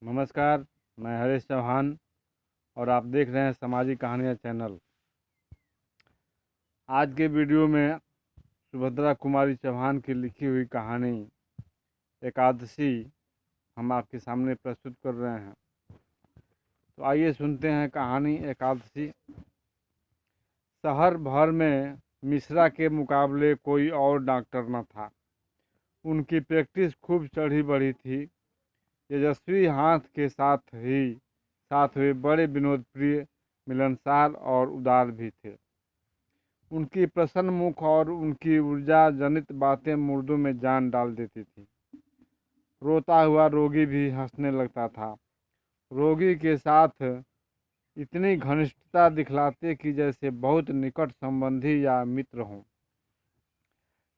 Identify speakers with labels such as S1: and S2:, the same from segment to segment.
S1: नमस्कार। मैं हरीश चौहान और आप देख रहे हैं सामाजिक कहानियाँ चैनल। आज के वीडियो में सुभद्रा कुमारी चौहान की लिखी हुई कहानी एकादशी हम आपके सामने प्रस्तुत कर रहे हैं। तो आइए सुनते हैं कहानी एकादशी। शहर भर में मिश्रा के मुकाबले कोई और डॉक्टर न था। उनकी प्रैक्टिस खूब चढ़ी बढ़ी थी। तेजस्वी हाथ के साथ वे बड़े विनोद प्रिय, मिलनसार और उदार भी थे। उनकी प्रसन्न मुख और उनकी ऊर्जा जनित बातें मुर्दों में जान डाल देती थी। रोता हुआ रोगी भी हंसने लगता था। रोगी के साथ इतनी घनिष्ठता दिखलाते कि जैसे बहुत निकट संबंधी या मित्र हों।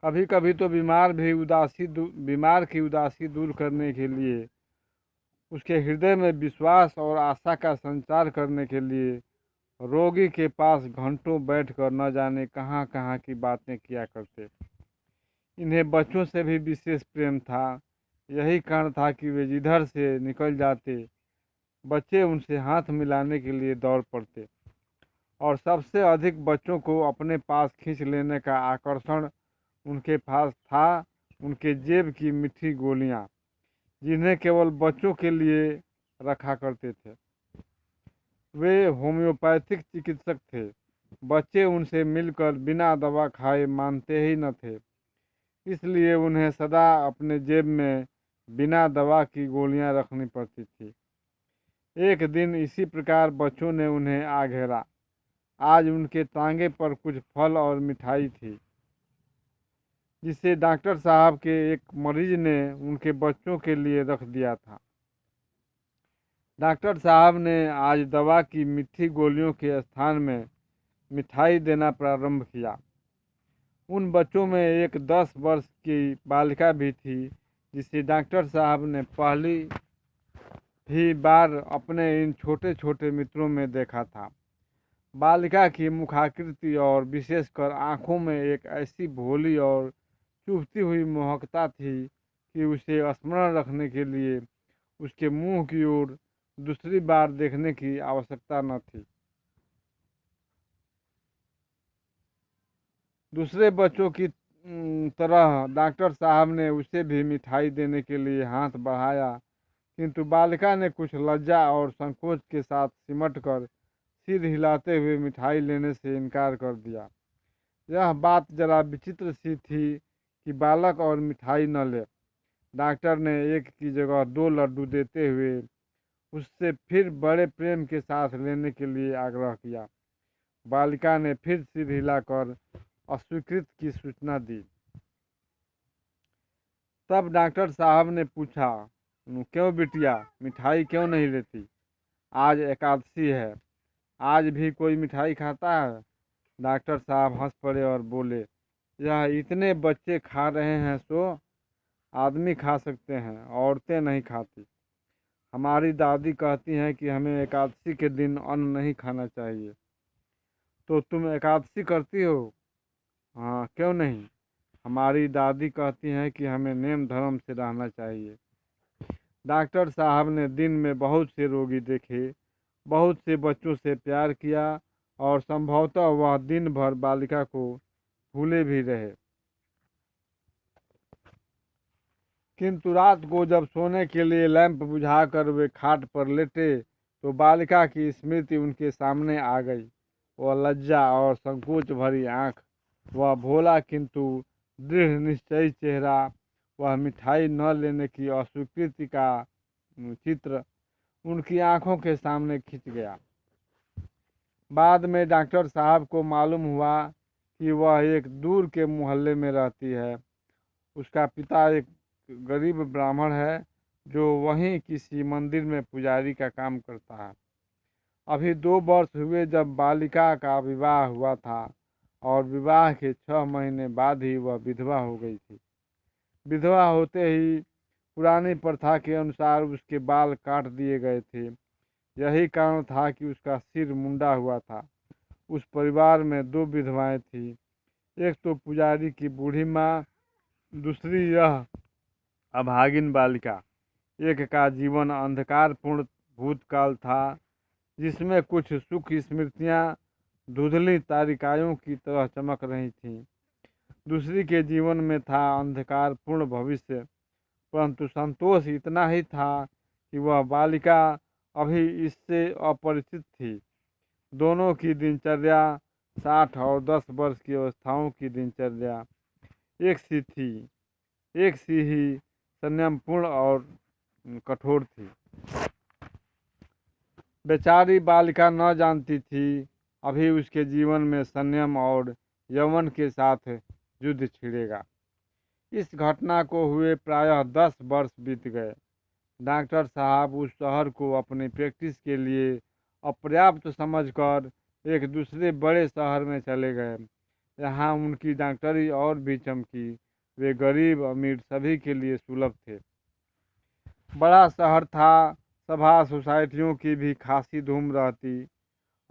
S1: कभी कभी तो बीमार की उदासी दूर करने के लिए, उसके हृदय में विश्वास और आशा का संचार करने के लिए रोगी के पास घंटों बैठकर न जाने कहाँ कहाँ की बातें किया करते। इन्हें बच्चों से भी विशेष प्रेम था। यही कारण था कि वे जिधर से निकल जाते, बच्चे उनसे हाथ मिलाने के लिए दौड़ पड़ते। और सबसे अधिक बच्चों को अपने पास खींच लेने का आकर्षण उनके पास था उनके जेब की मीठी गोलियां, जिन्हें केवल बच्चों के लिए रखा करते थे। वे होम्योपैथिक चिकित्सक थे। बच्चे उनसे मिलकर बिना दवा खाए मानते ही न थे, इसलिए उन्हें सदा अपने जेब में बिना दवा की गोलियां रखनी पड़ती थी। एक दिन इसी प्रकार बच्चों ने उन्हें आ घेरा। आज उनके तांगे पर कुछ फल और मिठाई थी, जिसे डॉक्टर साहब के एक मरीज ने उनके बच्चों के लिए रख दिया था। डॉक्टर साहब ने आज दवा की मीठी गोलियों के स्थान में मिठाई देना प्रारंभ किया। उन बच्चों में एक 10 वर्ष की बालिका भी थी, जिसे डॉक्टर साहब ने पहली ही बार अपने इन छोटे छोटे मित्रों में देखा था। बालिका की मुखाकृति और विशेषकर आंखों में एक ऐसी भोली और चुभती हुई मोहकता थी कि उसे स्मरण रखने के लिए उसके मुंह की ओर दूसरी बार देखने की आवश्यकता न थी। दूसरे बच्चों की तरह डॉक्टर साहब ने उसे भी मिठाई देने के लिए हाथ बढ़ाया, किंतु बालिका ने कुछ लज्जा और संकोच के साथ सिमट कर सिर हिलाते हुए मिठाई लेने से इनकार कर दिया। यह बात जरा विचित्र सी थी कि बालक और मिठाई न ले। डॉक्टर ने एक की जगह 2 लड्डू देते हुए उससे फिर बड़े प्रेम के साथ लेने के लिए आग्रह किया। बालिका ने फिर सिर हिलाकर अस्वीकृत की सूचना दी। तब डॉक्टर साहब ने पूछा, क्यों बिटिया, मिठाई क्यों नहीं लेती? आज एकादशी है, आज भी कोई मिठाई खाता है? डॉक्टर साहब हंस पड़े और बोले, यह इतने बच्चे खा रहे हैं सो आदमी खा सकते हैं, औरतें नहीं खाती। हमारी दादी कहती हैं कि हमें एकादशी के दिन अन्न नहीं खाना चाहिए। तो तुम एकादशी करती हो? हाँ, क्यों नहीं। हमारी दादी कहती हैं कि हमें नेम धर्म से रहना चाहिए। डॉक्टर साहब ने दिन में बहुत से रोगी देखे, बहुत से बच्चों से प्यार किया और संभवतः वह दिन भर बालिका को भूले भी रहे। किंतु रात को जब सोने के लिए लैंप बुझाकर वे खाट पर लेटे, तो बालिका की स्मृति उनके सामने आ गई। वह लज्जा और संकोच भरी आंख, वह भोला किंतु दृढ़ निश्चयी चेहरा, वह मिठाई न लेने की अस्वीकृति का चित्र उनकी आंखों के सामने खिंच गया। बाद में डॉक्टर साहब को मालूम हुआ कि वह एक दूर के मोहल्ले में रहती है। उसका पिता एक गरीब ब्राह्मण है, जो वहीं किसी मंदिर में पुजारी का काम करता है। अभी 2 वर्ष हुए जब बालिका का विवाह हुआ था, और विवाह के 6 महीने बाद ही वह विधवा हो गई थी। विधवा होते ही पुरानी प्रथा के अनुसार उसके बाल काट दिए गए थे। यही कारण था कि उसका सिर मुंडा हुआ था। उस परिवार में 2 विधवाएं थीं, एक तो पुजारी की बूढ़ी माँ, दूसरी यह अभागिन बालिका। एक का जीवन अंधकारपूर्ण भूतकाल था, जिसमें कुछ सुख स्मृतियाँ धुंधली तारिकाओं की तरह चमक रही थीं। दूसरी के जीवन में था अंधकारपूर्ण भविष्य, परंतु संतोष इतना ही था कि वह बालिका अभी इससे अपरिचित थी। दोनों की दिनचर्या 60 और 10 वर्ष की अवस्थाओं की दिनचर्या एक सी थी, एक सी ही संयमपूर्ण और कठोर थी। बेचारी बालिका न जानती थी अभी उसके जीवन में संयम और यौवन के साथ युद्ध छिड़ेगा। इस घटना को हुए प्रायः 10 वर्ष बीत गए। डॉक्टर साहब उस शहर को अपनी प्रैक्टिस के लिए अपर्याप्त समझकर एक दूसरे बड़े शहर में चले गए। यहाँ उनकी डॉक्टरी और भी चमकी। वे गरीब अमीर सभी के लिए सुलभ थे। बड़ा शहर था, सभा सोसाइटियों की भी खासी धूम रहती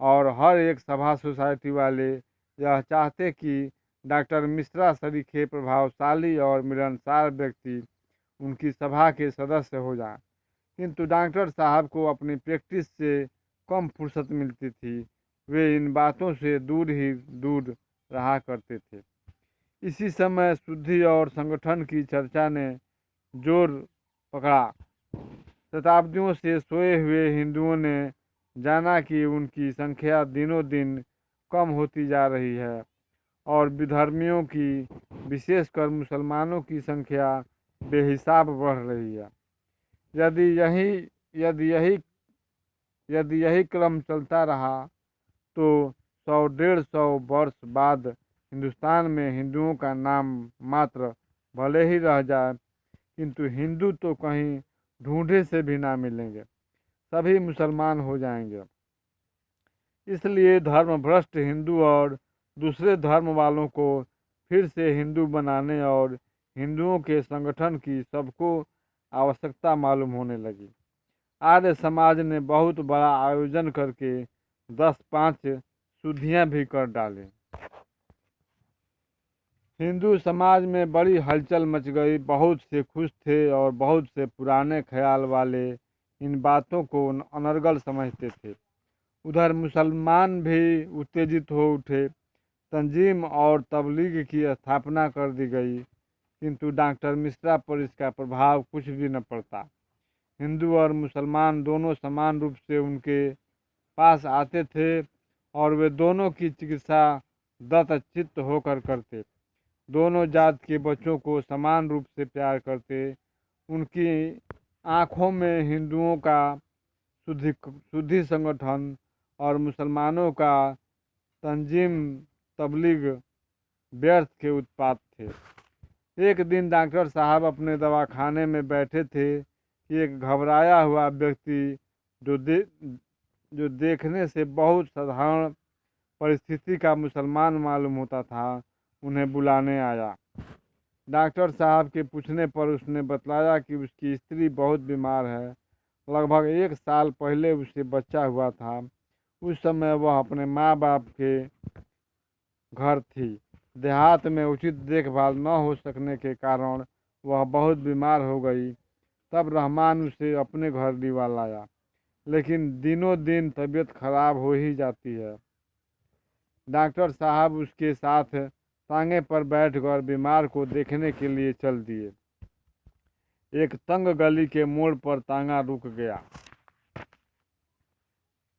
S1: और हर एक सभा सोसाइटी वाले यह चाहते कि डॉक्टर मिश्रा सरीखे प्रभावशाली और मिलनसार व्यक्ति उनकी सभा के सदस्य हो जाएं। किंतु डॉक्टर साहब को अपनी प्रैक्टिस से कम फुर्सत मिलती थी। वे इन बातों से दूर ही दूर रहा करते थे। इसी समय शुद्धि और संगठन की चर्चा ने जोर पकड़ा। शताब्दियों से सोए हुए हिंदुओं ने जाना कि उनकी संख्या दिनों दिन कम होती जा रही है और विधर्मियों की, विशेषकर मुसलमानों की संख्या बेहिसाब बढ़ रही है। यदि यही यदि यही यदि यही क्रम चलता रहा तो 100-150 वर्ष बाद हिंदुस्तान में हिंदुओं का नाम मात्र भले ही रह जाए, किंतु हिंदू तो कहीं ढूंढे से भी ना मिलेंगे, सभी मुसलमान हो जाएंगे। इसलिए धर्मभ्रष्ट हिंदू और दूसरे धर्म वालों को फिर से हिंदू बनाने और हिंदुओं के संगठन की सबको आवश्यकता मालूम होने लगी। आर्य समाज ने बहुत बड़ा आयोजन करके 10-5 शुद्धियाँ भी कर डाली। हिंदू समाज में बड़ी हलचल मच गई। बहुत से खुश थे और बहुत से पुराने ख्याल वाले इन बातों को अनर्गल समझते थे। उधर मुसलमान भी उत्तेजित हो उठे। तंजीम और तबलीग की स्थापना कर दी गई, किंतु डॉक्टर मिश्रा पर इसका प्रभाव कुछ भी न पड़ता। हिंदू और मुसलमान दोनों समान रूप से उनके पास आते थे और वे दोनों की चिकित्सा दत्तचित्त होकर करते। दोनों जात के बच्चों को समान रूप से प्यार करते। उनकी आँखों में हिंदुओं का शुद्धि संगठन और मुसलमानों का तंजीम तबलीग व्यर्थ के उत्पाद थे। एक दिन डॉक्टर साहब अपने दवाखाने में बैठे थे कि एक घबराया हुआ व्यक्ति जो देखने से बहुत साधारण परिस्थिति का मुसलमान मालूम होता था, उन्हें बुलाने आया। डॉक्टर साहब के पूछने पर उसने बतलाया कि उसकी स्त्री बहुत बीमार है। लगभग 1 साल पहले उसे बच्चा हुआ था। उस समय वह अपने माँ बाप के घर थी। देहात में उचित देखभाल न हो सकने के कारण वह बहुत बीमार हो गई। तब रहमान उसे अपने घर लिवा लाया, लेकिन दिनों दिन तबीयत खराब हो ही जाती है। डॉक्टर साहब उसके साथ तांगे पर बैठकर बीमार को देखने के लिए चल दिए। एक तंग गली के मोड़ पर तांगा रुक गया।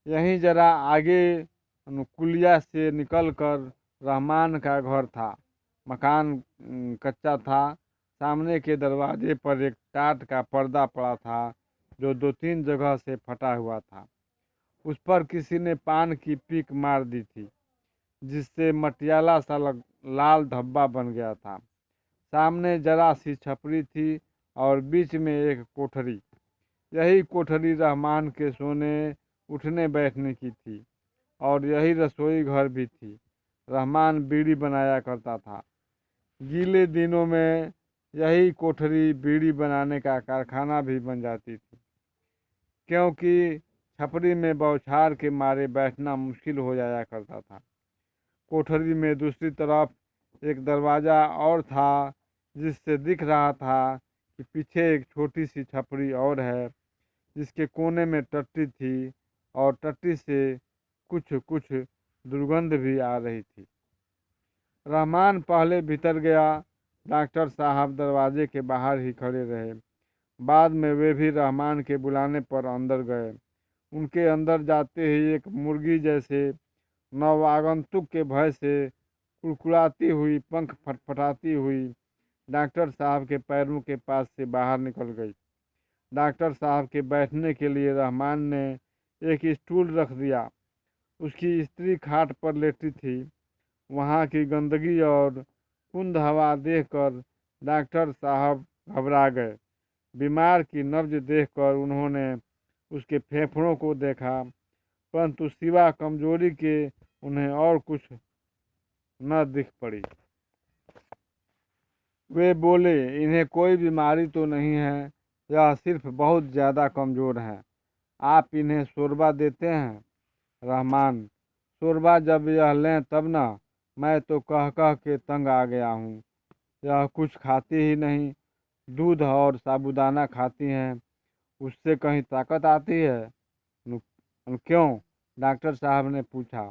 S1: यहीं जरा आगे कुलिया से निकलकर रहमान का घर था। मकान कच्चा था। सामने के दरवाजे पर एक टाट का पर्दा पड़ा था जो 2-3 जगह से फटा हुआ था। उस पर किसी ने पान की पीक मार दी थी, जिससे मटियाला सा लाल धब्बा बन गया था। सामने जरा सी छपरी थी और बीच में एक कोठरी। यही कोठरी रहमान के सोने उठने बैठने की थी और यही रसोई घर भी थी। रहमान बीड़ी बनाया करता था। गीले दिनों में यही कोठरी बीड़ी बनाने का कारखाना भी बन जाती थी, क्योंकि छपरी में बौछार के मारे बैठना मुश्किल हो जाया करता था। कोठरी में दूसरी तरफ एक दरवाज़ा और था, जिससे दिख रहा था कि पीछे एक छोटी सी छपरी और है, जिसके कोने में टट्टी थी और टट्टी से कुछ कुछ दुर्गंध भी आ रही थी। रहमान पहले भीतर गया। डॉक्टर साहब दरवाजे के बाहर ही खड़े रहे। बाद में वे भी रहमान के बुलाने पर अंदर गए। उनके अंदर जाते ही एक मुर्गी जैसे नवागंतुक के भय से कुड़कुड़ाती हुई, पंख फटफटाती हुई डॉक्टर साहब के पैरों के पास से बाहर निकल गई। डॉक्टर साहब के बैठने के लिए रहमान ने एक स्टूल रख दिया। उसकी स्त्री खाट पर लेटी थी। वहाँ की गंदगी और कुंद हवा देखकर डॉक्टर साहब घबरा गए। बीमार की नब्ज देखकर उन्होंने उसके फेफड़ों को देखा, परंतु सिवा कमजोरी के उन्हें और कुछ न दिख पड़ी। वे बोले, इन्हें कोई बीमारी तो नहीं है, यह सिर्फ बहुत ज़्यादा कमज़ोर हैं। आप इन्हें शोरबा देते हैं? रहमान, शोरबा जब यह लें तब ना, मैं तो कह कह के तंग आ गया हूँ। यह कुछ खाती ही नहीं, दूध और साबूदाना खाती हैं, उससे कहीं ताकत आती है? क्यों? डॉक्टर साहब ने पूछा।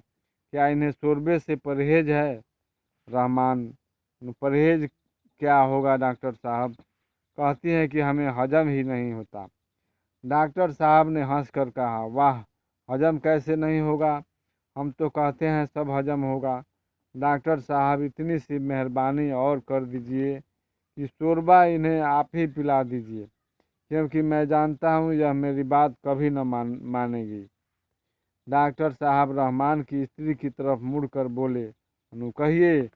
S1: क्या इन्हें शोरबे से परहेज है? रहमान, परहेज क्या होगा डॉक्टर साहब, कहती हैं कि हमें हजम ही नहीं होता। डॉक्टर साहब ने हंसकर कहा, वाह, हजम कैसे नहीं होगा, हम तो कहते हैं सब हजम होगा। डॉक्टर साहब, इतनी सी मेहरबानी और कर दीजिए कि शोरबा इन्हें आप ही पिला दीजिए, क्योंकि मैं जानता हूँ यह मेरी बात कभी न मानेगी। डॉक्टर साहब रहमान की स्त्री की तरफ मुड़कर बोले, अनु कहिए,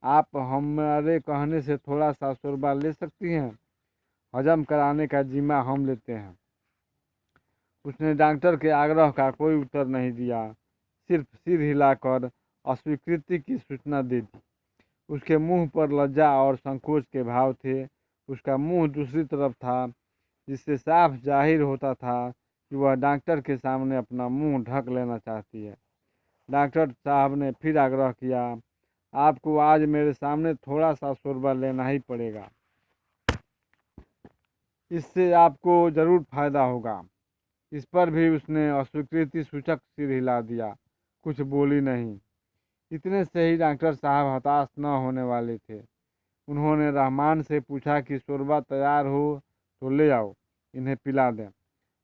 S1: आप हमारे कहने से थोड़ा सा शोरबा ले सकती हैं? हजम कराने का जिम्मा हम लेते हैं। उसने डॉक्टर के आग्रह का कोई उत्तर नहीं दिया, सिर्फ सिर हिलाकर अस्वीकृति की सूचना दे दी। उसके मुंह पर लज्जा और संकोच के भाव थे। उसका मुंह दूसरी तरफ था, जिससे साफ जाहिर होता था कि वह डॉक्टर के सामने अपना मुंह ढक लेना चाहती है। डॉक्टर साहब ने फिर आग्रह किया, आपको आज मेरे सामने थोड़ा सा शोरबा लेना ही पड़ेगा, इससे आपको ज़रूर फायदा होगा। इस पर भी उसने अस्वीकृति सूचक सिर हिला दिया, कुछ बोली नहीं। इतने से ही डॉक्टर साहब हताश न होने वाले थे। उन्होंने रहमान से पूछा कि शोरबा तैयार हो तो ले आओ, इन्हें पिला दें।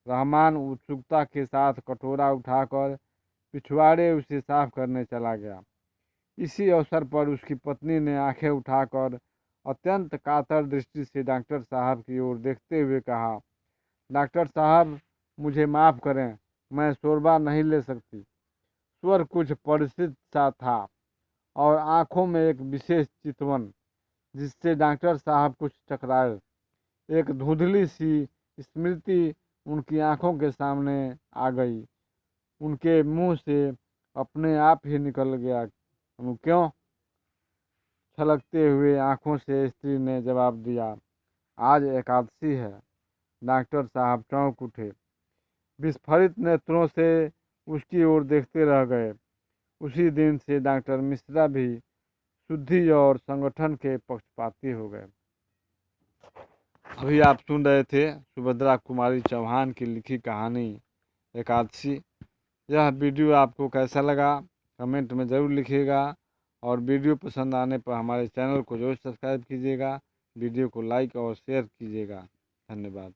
S1: रहमान उत्सुकता के साथ कटोरा उठाकर पिछवाड़े उसे साफ करने चला गया। इसी अवसर पर उसकी पत्नी ने आंखें उठाकर अत्यंत कातर दृष्टि से डॉक्टर साहब की ओर देखते हुए कहा, डॉक्टर साहब, मुझे माफ़ करें, मैं शोरबा नहीं ले सकती। स्वर कुछ परिचित सा था और आंखों में एक विशेष चितवन, जिससे डॉक्टर साहब कुछ चकराए। एक धुंधली सी स्मृति उनकी आंखों के सामने आ गई। उनके मुंह से अपने आप ही निकल गया, क्यों? छलकते हुए आंखों से स्त्री ने जवाब दिया, आज एकादशी है। डॉक्टर साहब चौंक उठे, विस्फारित नेत्रों से उसकी ओर देखते रह गए। उसी दिन से डॉक्टर मिश्रा भी शुद्धि और संगठन के पक्षपाती हो गए। अभी आप सुन रहे थे सुभद्रा कुमारी चौहान की लिखी कहानी एकादशी। यह वीडियो आपको कैसा लगा कमेंट में ज़रूर लिखिएगा, और वीडियो पसंद आने पर हमारे चैनल को जरूर सब्सक्राइब कीजिएगा, वीडियो को लाइक और शेयर कीजिएगा। धन्यवाद।